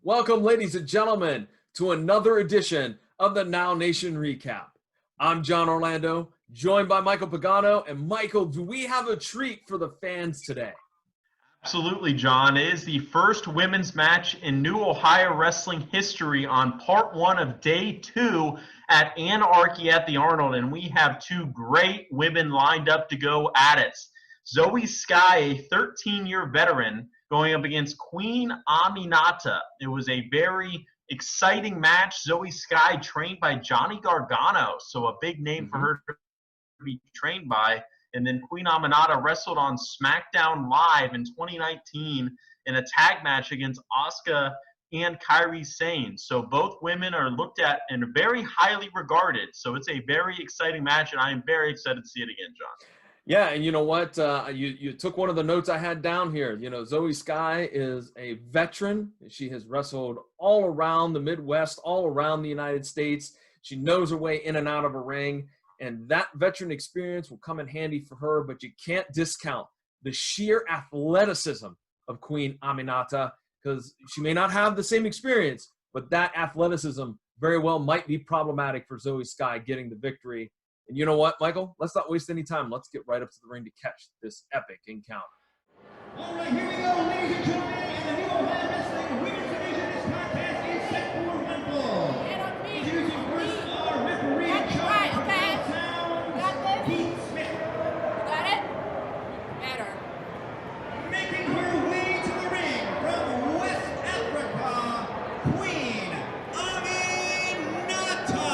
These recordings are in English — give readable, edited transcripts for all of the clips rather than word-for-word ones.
Welcome, ladies and gentlemen, to another edition of the Now Nation Recap. I'm John Orlando, joined by Michael Pagano. And Michael, do we have a treat for the fans today? Absolutely, John. It is the first women's match in New Ohio wrestling history on part one of day 2 at Anarchy at the Arnold. And we have two great women lined up to go at it. Zoey Skye, a 13-year veteran, going up against Queen Aminata. It was a very exciting match. Zoey Skye trained by Johnny Gargano, so a big name for her to be trained by. And then Queen Aminata wrestled on SmackDown Live in 2019 in a tag match against Asuka and Kairi Sane. So both women are looked at and very highly regarded. So it's a very exciting match, and I am very excited to see it again, John. Yeah, and you know what? You took one of the notes I had down here. You know, Zoey Skye is a veteran. She has wrestled all around the Midwest, all around the United States. She knows her way in and out of a ring, and that veteran experience will come in handy for her, but you can't discount the sheer athleticism of Queen Aminata, because she may not have the same experience, but that athleticism very well might be problematic for Zoey Skye getting the victory. And you know what, Michael? Let's not waste any time. Let's get right up to the ring to catch this epic encounter. All right, here we go, ladies and gentlemen, and the New Ohio Wrestling Women's Division. This contest is set for one fall. Introducing first our referee in charge of the sound, Keith Smith. You got it? Better. Making her way to the ring from West Africa, Queen Aminata.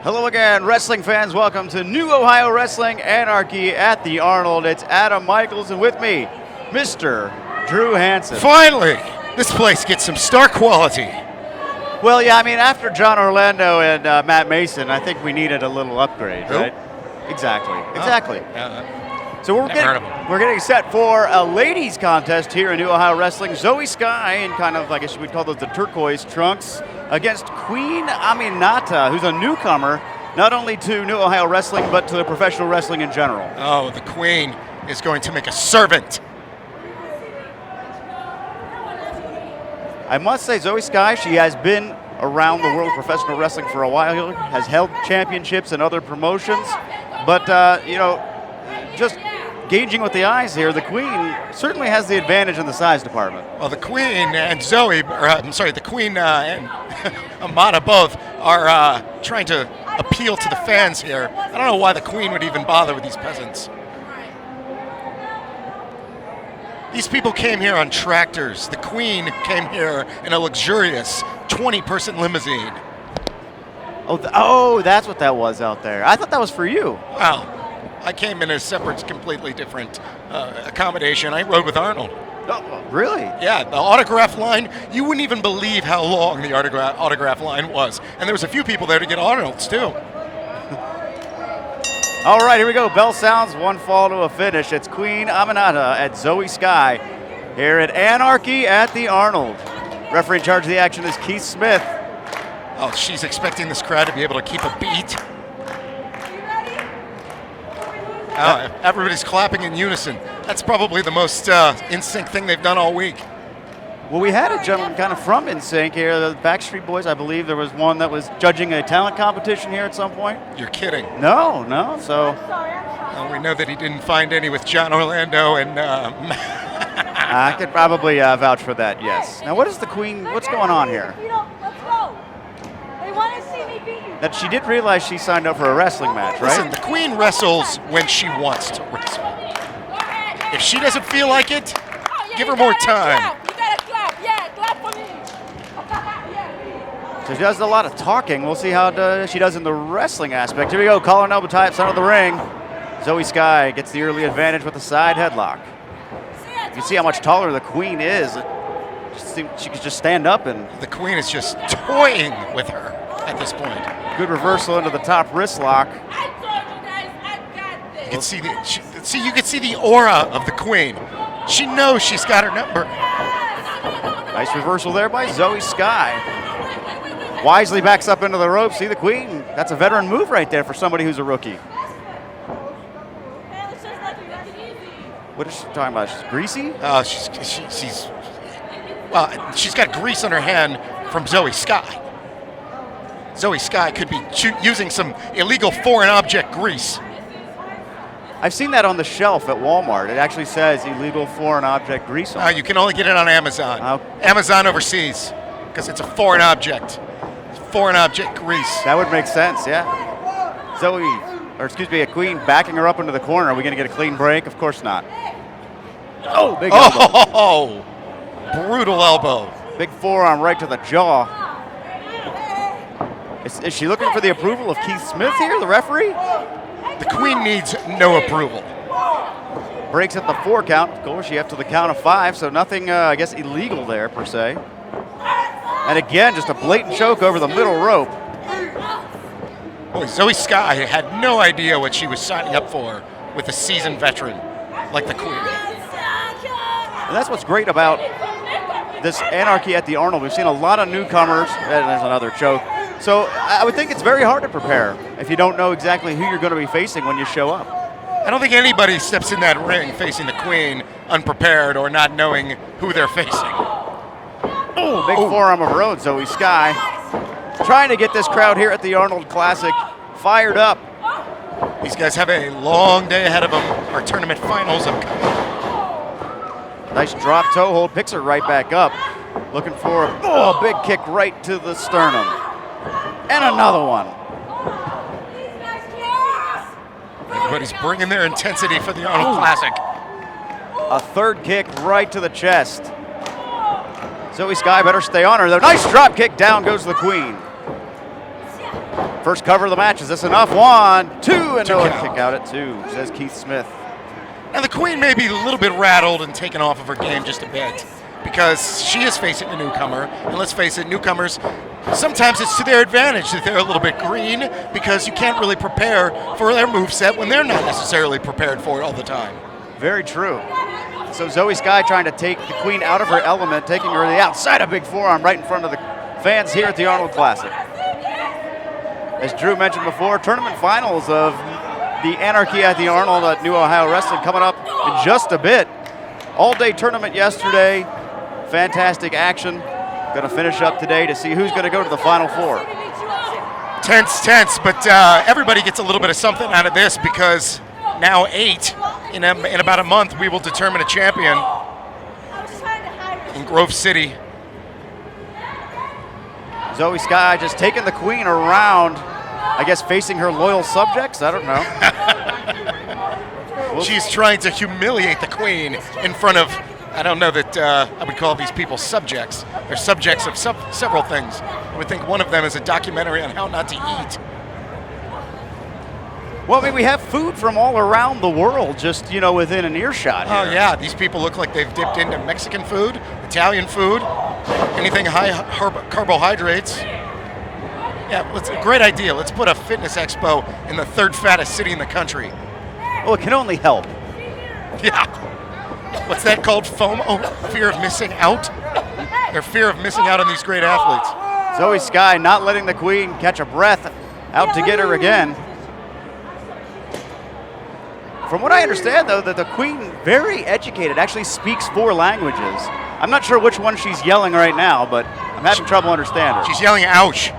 Hello again, wrestling fans. Welcome to New Ohio Wrestling Anarchy at the Arnold. It's Adam Michaels, and with me, Mr. Drew Hansen. Finally, this place gets some star quality. Well, yeah, I mean, after John Orlando and Matt Mason, I think we needed a little upgrade, Who? right? Exactly. So we're Never heard of 'em. getting set for a ladies' contest here in New Ohio Wrestling. Zoey Skye in kind of, I guess you would call those the turquoise trunks, against Queen Aminata, who's a newcomer, not only to New Ohio Wrestling, but to professional wrestling in general. Oh, the Queen is going to make a servant. I must say, Zoey Skye, she has been around the world of professional wrestling for a while, has held championships in other promotions, but, just gauging with the eyes here, the Queen certainly has the advantage in the size department. Well, the Queen and the Queen and Amata both are trying to appeal to the fans here. I don't know why the Queen would even bother with these peasants. These people came here on tractors. The Queen came here in a luxurious 20-person limousine. Oh, that's what that was out there. I thought that was for you. Well, I came in a separate, completely different accommodation. I rode with Arnold. Oh, really? Yeah, the autograph line, you wouldn't even believe how long the autograph line was. And there was a few people there to get Arnold's, too. All right, here we go. Bell sounds, one fall to a finish. It's Queen Aminata at Zoey Skye here at Anarchy at the Arnold. Referee in charge of the action is Keith Smith. Oh, she's expecting this crowd to be able to keep a beat. Everybody's clapping in unison. That's probably the most in-sync thing they've done all week. Well, we had a gentleman kind of from NSYNC here, the Backstreet Boys. I believe there was one that was judging a talent competition here at some point. You're kidding. No. So Well, we know that he didn't find any with John Orlando and I could probably vouch for that, yes. Now, what is the Queen, what's going on here? Let's go. They want to see me beat you. That she did realize she signed up for a wrestling match, right? Listen, the Queen wrestles when she wants to wrestle. If she doesn't feel like it, give her more time. You gotta clap. Yeah, clap for me. So she does a lot of talking. We'll see how she does in the wrestling aspect. Here we go, collar and elbow tie up center of the ring. Zoey Skye gets the early advantage with a side headlock. You can see how much taller the Queen is. She could just stand up, and The Queen is just toying with her at this point. good reversal into the top wrist lock. I told you guys, I got this. You can see the aura of the Queen. She knows she's got her number. Nice reversal there by Zoey Skye. Wisely backs up into the rope. See the Queen. That's a veteran move right there for somebody who's a rookie. Hey, let's just let you rest it easy. What is she talking about? She's greasy? Oh, she's got grease on her hand from Zoey Skye. Zoey Skye could be using some illegal foreign object grease. I've seen that on the shelf at Walmart. It actually says illegal foreign object grease on it. You can only get it on Amazon. Oh. Amazon overseas, because it's a foreign object. Foreign object grease. That would make sense, yeah. A Queen backing her up into the corner. Are we going to get a clean break? Of course not. Oh, big elbow. Oh, brutal elbow. Big forearm right to the jaw. Is she looking for the approval of Keith Smith here, the referee? The Queen needs no approval. Breaks at the 4 count. Of course, you have to the count of 5, so nothing, I guess, illegal there, per se. And again, just a blatant choke over the middle rope. Boy, Zoey Skye had no idea what she was signing up for with a seasoned veteran like the Queen. And that's what's great about this Anarchy at the Arnold. We've seen a lot of newcomers, and there's another choke. So I would think it's very hard to prepare if you don't know exactly who you're going to be facing when you show up. I don't think anybody steps in that ring facing the Queen unprepared or not knowing who they're facing. Oh, big forearm of her own, Zoey Skye. Trying to get this crowd here at the Arnold Classic fired up. These guys have a long day ahead of them. Our tournament finals upcoming. Nice drop toe hold, picks her right back up. Looking for a big kick right to the sternum. And another one. Everybody's bringing their intensity for the Arnold Classic. A third kick right to the chest. Zoey Skye better stay on her though. Nice drop kick, down goes the Queen. First cover of the match, is this enough? 1, 2, and no kick out at 2, says Keith Smith. Now the Queen may be a little bit rattled and taken off of her game just a bit because she is facing a newcomer, and let's face it, newcomers, sometimes it's to their advantage that they're a little bit green because you can't really prepare for their moveset when they're not necessarily prepared for it all the time. Very true. So Zoey Skye trying to take the Queen out of her element, taking her to the outside, a big forearm right in front of the fans here at the Arnold Classic. As Drew mentioned before, tournament finals of the Anarchy at the Arnold at New Ohio Wrestling coming up in just a bit. All-day tournament yesterday. Fantastic action. Going to finish up today to see who's going to go to the Final Four. Tense, but everybody gets a little bit of something out of this because now 8, in about a month, we will determine a champion in Grove City. Zoey Skye just taking the Queen around, I guess facing her loyal subjects, I don't know. She's trying to humiliate the Queen in front of, I don't know that I would call these people subjects. They're subjects of several things. I would think one of them is a documentary on how not to eat. Well, I mean, we have food from all around the world just, within an earshot here. Oh, yeah. These people look like they've dipped into Mexican food, Italian food, anything high carbohydrates. Yeah, it's a great idea. Let's put a fitness expo in the 3rd fattest city in the country. Well, it can only help. Yeah. What's that called? FOMO? Fear of missing out? Their fear of missing out on these great athletes. Zoey Skye not letting the Queen catch a breath, out to get her again. From what I understand, though, that the Queen, very educated, actually speaks 4 languages. I'm not sure which one she's yelling right now, but I'm having trouble understanding her. She's yelling, ouch.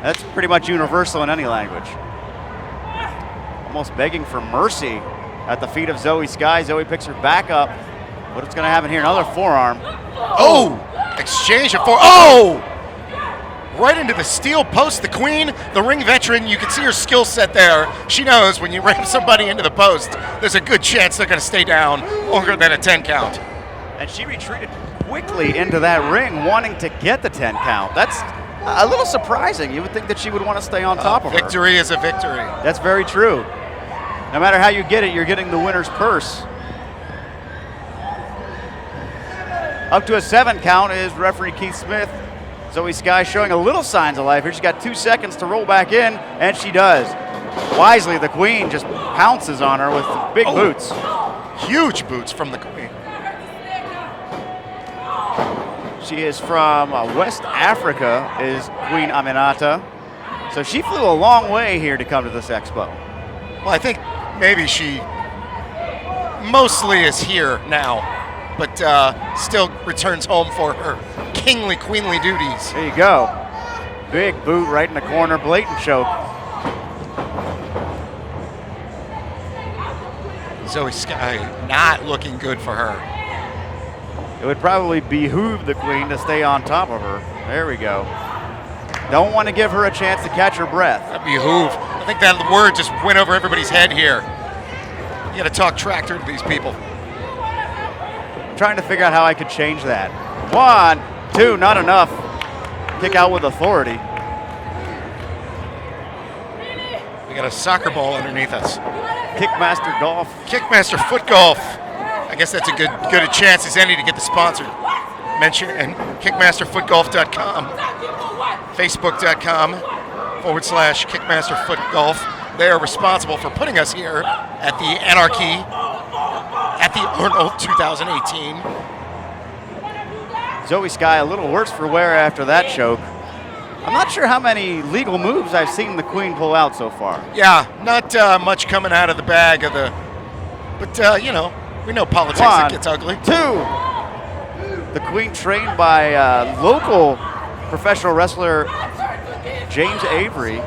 That's pretty much universal in any language. Almost begging for mercy at the feet of Zoey Skye. Zoey picks her back up. What's going to happen here? Another forearm. Oh! Exchange of Oh! Right into the steel post. The Queen, the ring veteran, you can see her skill set there. She knows when you ram somebody into the post, there's a good chance they're going to stay down longer than a 10 count. And she retreated quickly into that ring, wanting to get the 10 count. That's a little surprising. You would think that she would want to stay on top of her. Victory is a victory. That's very true. No matter how you get it, you're getting the winner's purse. Up to a 7 count is referee Keith Smith. Zoey Skye showing a little signs of life here. She's got 2 seconds to roll back in, and she does. Wisely, the Queen just pounces on her with big boots. Huge boots from the Queen. She is from West Africa, is Queen Aminata. So she flew a long way here to come to this expo. Well, I think maybe she mostly is here now, but still returns home for her kingly, queenly duties. There you go. Big boot right in the corner, blatant choke. Zoey Skye not looking good for her. It would probably behoove the Queen to stay on top of her. There we go. Don't want to give her a chance to catch her breath. That behoove. I think that word just went over everybody's head here. You got to talk tractor to these people. Trying to figure out how I could change that. 1, 2, not enough. Kick out with authority. We got a soccer ball underneath us. Kickmaster Golf. Kickmaster Foot Golf. I guess that's a good a chance as any to get the sponsor mention. And kickmasterfootgolf.com, facebook.com/kickmasterfootgolf. They are responsible for putting us here at the Anarchy at the Arnold 2018. Zoey Skye a little worse for wear after that choke. I'm not sure how many legal moves I've seen the Queen pull out so far. Yeah, not much coming out of the bag of the, but you know, we know politics, it gets ugly. 2. The Queen trained by local professional wrestler James Avery.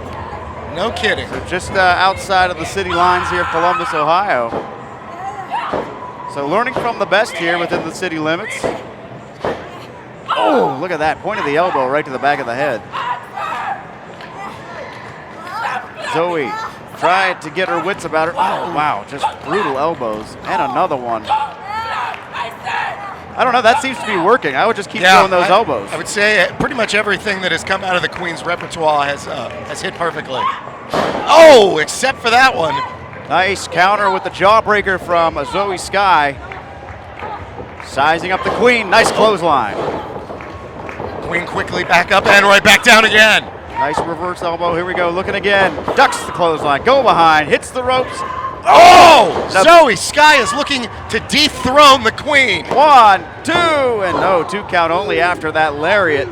No kidding. So just outside of the city lines here of Columbus, Ohio. So learning from the best here within the city limits. Oh, look at that. Point of the elbow right to the back of the head. Zoey tried to get her wits about her. Oh, wow. Just brutal elbows. And another one. I don't know. That seems to be working. I would just keep throwing those elbows. I would say pretty much everything that has come out of the Queen's repertoire has hit perfectly. Oh, except for that one. Nice counter with the jawbreaker from Zoey Skye. Sizing up the Queen. Nice clothesline. Queen quickly back up and right back down again. Nice reverse elbow. Here we go. Looking again. Ducks the clothesline. Go behind. Hits the ropes. Oh! Zoey Skye is looking to dethrone the Queen. 1, 2, and no, 2 count only after that lariat.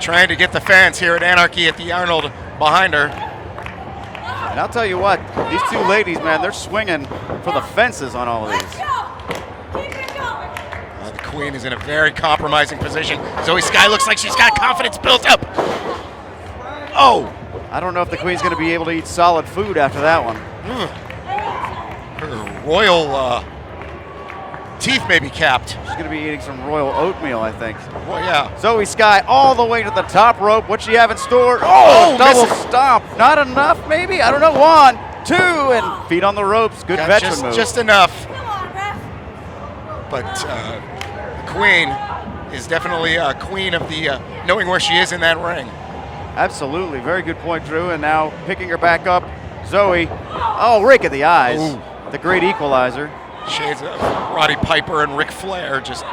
Trying to get the fans here at Anarchy at the Arnold behind her. And I'll tell you what, these 2 ladies, man, they're swinging for the fences on all of these. The Queen is in a very compromising position. Zoey Skye looks like she's got confidence built up. Oh! I don't know if the Queen's going to be able to eat solid food after that one. Her royal teeth may be capped. She's going to be eating some royal oatmeal, I think. Well, yeah. Zoey Skye all the way to the top rope. What's she have in store? Oh, double stomp. Not enough, maybe? I don't know. 1, 2, and feet on the ropes. Good veteran move. Just enough. But the Queen is definitely a queen of the knowing where she is in that ring. Absolutely. Very good point, Drew. And now picking her back up, Zoey. Oh, rake of the eyes. Ooh. The great equalizer. Shades of Roddy Piper and Ric Flair. Just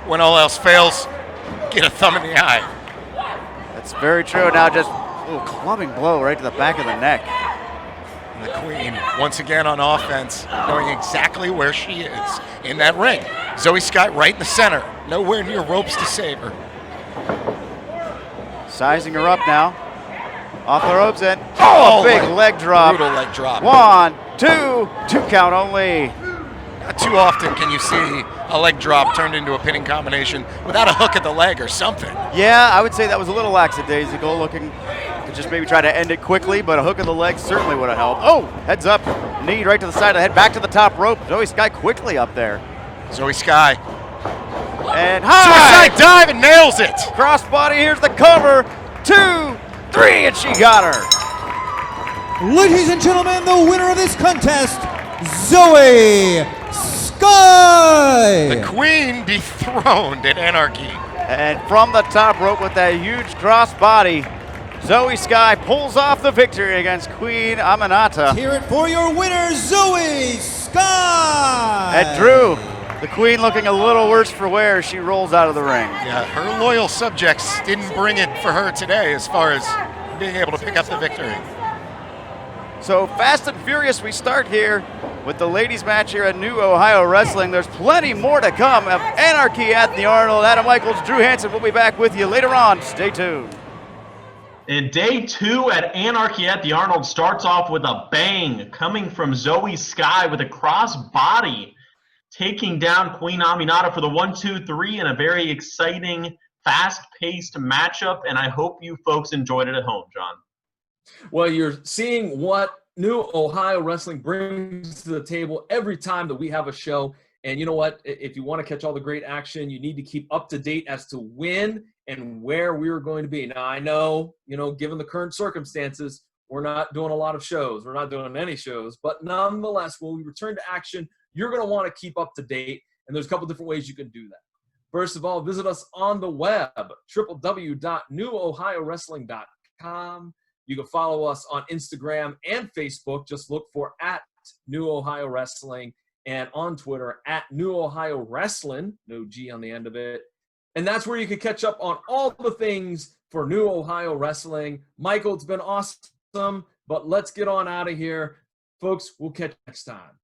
when all else fails, get a thumb in the eye. That's very true. Now just clubbing blow right to the back of the neck. And the Queen, once again on offense, knowing exactly where she is in that ring. Zoey Skye right in the center. Nowhere near ropes to save her. Sizing her up now. Off the ropes and big leg drop. Brutal leg drop. 1, 2, 2 count only. Not too often can you see a leg drop turned into a pinning combination without a hook at the leg or something. Yeah, I would say that was a little lackadaisical, looking to just maybe try to end it quickly, but a hook of the leg certainly would have helped. Oh, heads up, knee right to the side of the head, back to the top rope. Zoey Skye quickly up there. Zoey Skye. And high! Suicide dive and nails it. Crossbody, here's the cover. 2, 3, and she got her. Ladies and gentlemen, the winner of this contest, Zoey Skye. The Queen dethroned at Anarchy. And from the top rope with that huge crossbody, Zoey Skye pulls off the victory against Queen Aminata. Hear it for your winner, Zoey Skye. And Drew, The Queen looking a little worse for wear as she rolls out of the ring. Yeah, her loyal subjects didn't bring it for her today as far as being able to pick up the victory. So fast and furious we start here with the ladies match here at New Ohio Wrestling. There's plenty more to come of Anarchy at the Arnold. Adam Michaels, Drew Hansen will be back with you later on. Stay tuned. And day 2 at Anarchy at the Arnold starts off with a bang coming from Zoey Skye with a cross body, taking down Queen Aminata for the 1-2-3 in a very exciting, fast-paced matchup. And I hope you folks enjoyed it at home, John. Well, you're seeing what New Ohio Wrestling brings to the table every time that we have a show. And you know what? If you want to catch all the great action, you need to keep up to date as to when and where we are going to be. Now, I know, given the current circumstances, we're not doing a lot of shows. We're not doing any shows. But nonetheless, when we return to action, you're going to want to keep up to date. And there's a couple different ways you can do that. First of all, visit us on the web, www.newohiowrestling.com. You can follow us on Instagram and Facebook. Just look for @NewOhioWrestling, and on Twitter @NewOhioWrestling, no G on the end of it. And that's where you can catch up on all the things for New Ohio Wrestling. Michael, it's been awesome, but let's get on out of here. Folks, we'll catch you next time.